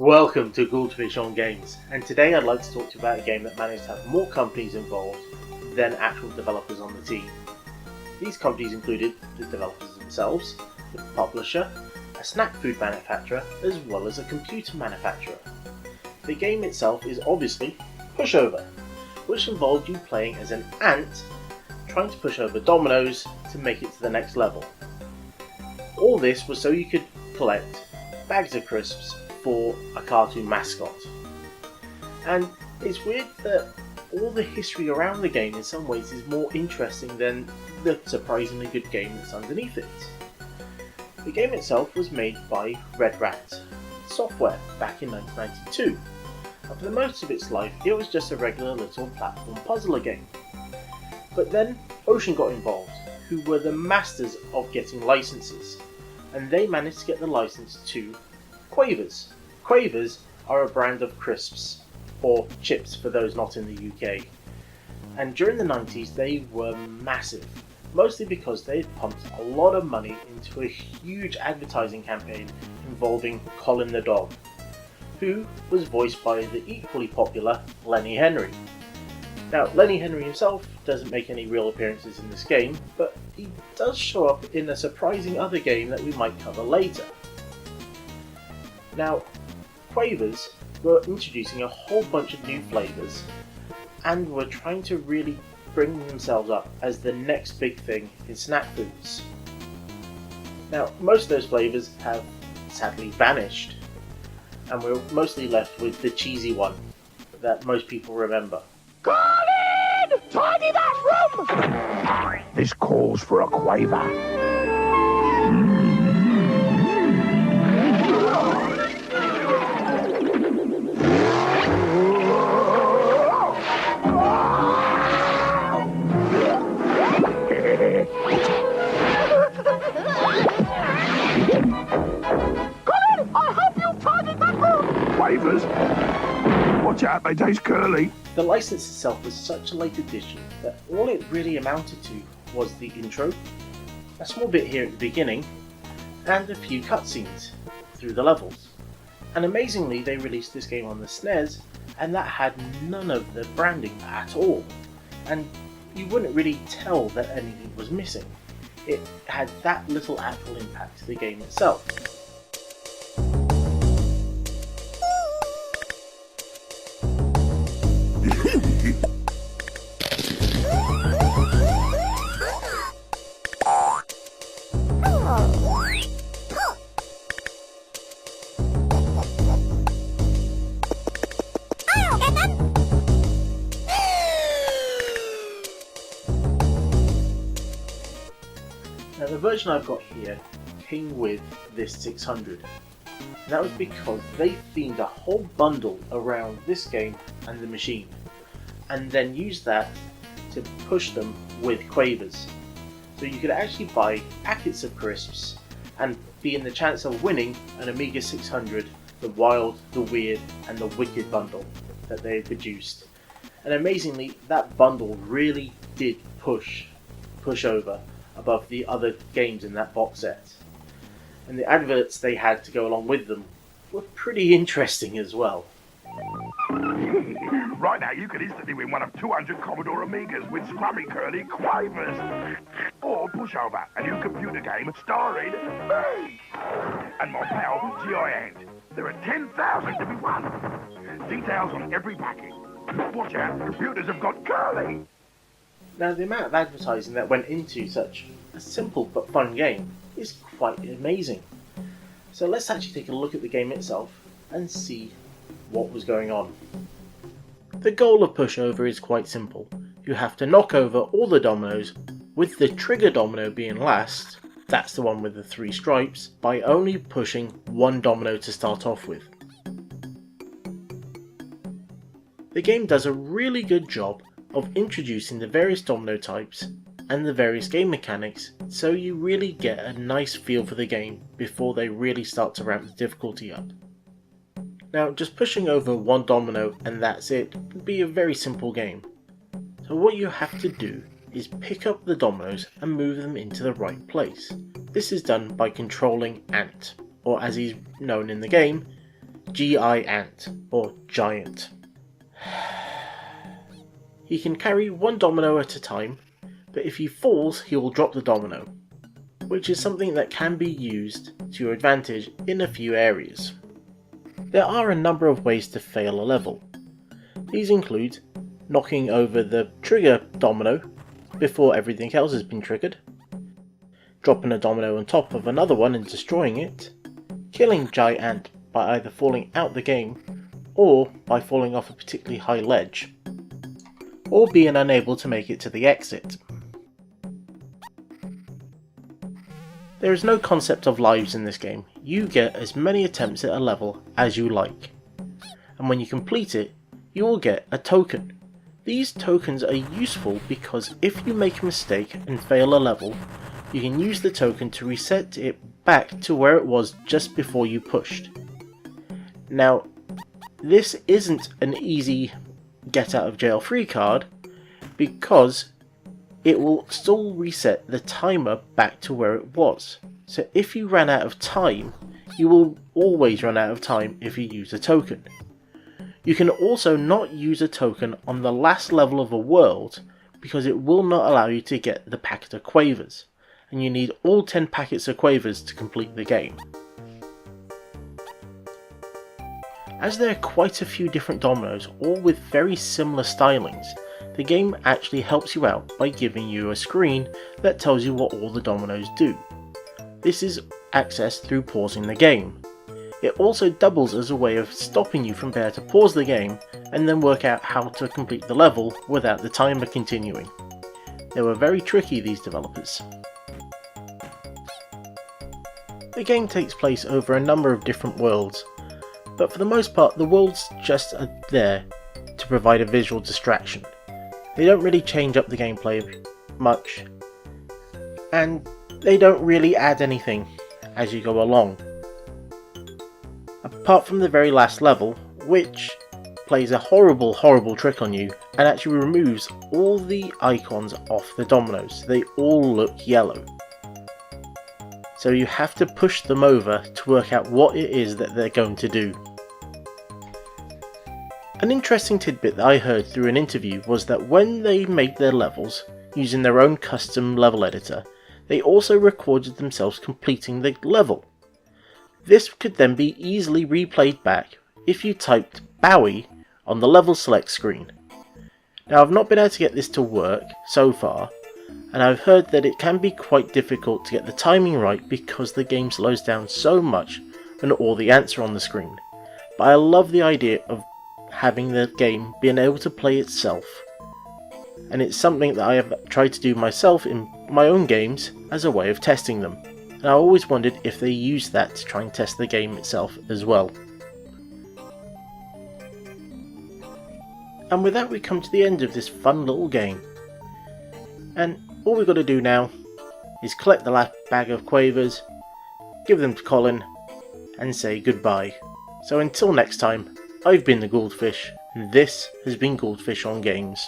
Welcome to Goldfish on Games, and today I'd like to talk to you about a game that managed to have more companies involved than actual developers on the team. These companies included the developers themselves, the publisher, a snack food manufacturer, as well as a computer manufacturer. The game itself is obviously PushOver, which involved you playing as an ant trying to push over dominoes to make it to the next level. All this was so you could collect bags of crisps for a cartoon mascot. And it's weird that all the history around the game in some ways is more interesting than the surprisingly good game that's underneath it. The game itself was made by Red Rat Software back in 1992, and for the most of its life it was just a regular little platform puzzler game. But then Ocean got involved, who were the masters of getting licenses, and they managed to get the license to Quavers. Quavers are a brand of crisps, or chips for those not in the UK, and during the 90s they were massive, mostly because they had pumped a lot of money into a huge advertising campaign involving Colin the dog, who was voiced by the equally popular Lenny Henry. Now, Lenny Henry himself doesn't make any real appearances in this game, but he does show up in a surprising other game that we might cover later. Now, Quavers were introducing a whole bunch of new flavours and were trying to really bring themselves up as the next big thing in snack foods. Now, most of those flavours have sadly vanished, and we're mostly left with the cheesy one that most people remember. Colin! Tidy that room! This calls for a quaver. Colin, I hope you tidied that room! Quavers? Watch out, they taste curly. The license itself was such a late addition that all it really amounted to was the intro, a small bit here at the beginning, and a few cutscenes through the levels. And amazingly, they released this game on the SNES, and that had none of the branding at all. And you wouldn't really tell that anything was missing. It had that little actual impact to the game itself. Now, the version I've got here came with this 600. And that was because they themed a whole bundle around this game and the machine, and then used that to push them with Quavers. So you could actually buy packets of crisps and be in the chance of winning an Amiga 600, the Wild, the Weird and the Wicked bundle that they had produced. And amazingly, that bundle really did push over above the other games in that box set. And the adverts they had to go along with them were pretty interesting as well. Right now, you could instantly win one of 200 Commodore Amigas with Scrummy Curly Quavers. Or PushOver, a new computer game starring me and my pal G.I. Ant. There are 10,000 to be won. Details on every packet. Watch out, computers have got Curly. Now, the amount of advertising that went into such a simple but fun game is quite amazing. So let's actually take a look at the game itself and see what was going on. The goal of PushOver is quite simple. You have to knock over all the dominoes, with the trigger domino being last, that's the one with the 3 stripes, by only pushing one domino to start off with. The game does a really good job of introducing the various domino types and the various game mechanics, so you really get a nice feel for the game before they really start to ramp the difficulty up. Now, just pushing over one domino and that's it would be a very simple game. So what you have to do is pick up the dominoes and move them into the right place. This is done by controlling Ant, or as he's known in the game, Giant, or Giant. He can carry one domino at a time, but if he falls he will drop the domino, which is something that can be used to your advantage in a few areas. There are a number of ways to fail a level. These include knocking over the trigger domino before everything else has been triggered, dropping a domino on top of another one and destroying it, killing Giant by either falling out the game or by falling off a particularly high ledge, or being unable to make it to the exit. There is no concept of lives in this game. You get as many attempts at a level as you like, and when you complete it, you will get a token. These tokens are useful because if you make a mistake and fail a level, you can use the token to reset it back to where it was just before you pushed. Now, this isn't an easy get out of jail free card because it will still reset the timer back to where it was. So if you ran out of time, you will always run out of time if you use a token. You can also not use a token on the last level of a world because it will not allow you to get the packet of quavers, and you need all 10 packets of quavers to complete the game. As there are quite a few different dominoes, all with very similar stylings, the game actually helps you out by giving you a screen that tells you what all the dominoes do. This is accessed through pausing the game. It also doubles as a way of stopping you from being able to pause the game and then work out how to complete the level without the timer continuing. They were very tricky, these developers. The game takes place over a number of different worlds, but for the most part the worlds just are there to provide a visual distraction. They don't really change up the gameplay much, and they don't really add anything as you go along. Apart from the very last level, which plays a horrible trick on you and actually removes all the icons off the dominoes. They all look yellow. So you have to push them over to work out what it is that they're going to do. An interesting tidbit that I heard through an interview was that when they made their levels using their own custom level editor, they also recorded themselves completing the level. This could then be easily replayed back if you typed Bowie on the level select screen. Now, I've not been able to get this to work so far, and I've heard that it can be quite difficult to get the timing right because the game slows down so much when all the ants are on the screen. But I love the idea of having the game being able to play itself, and it's something that I have tried to do myself in my own games as a way of testing them, and I always wondered if they used that to try and test the game itself as well. And with that we come to the end of this fun little game, and all we've got to do now is collect the last bag of quavers, give them to Colin, and say goodbye. So until next time, I've been the Goldfish, and this has been Goldfish on Games.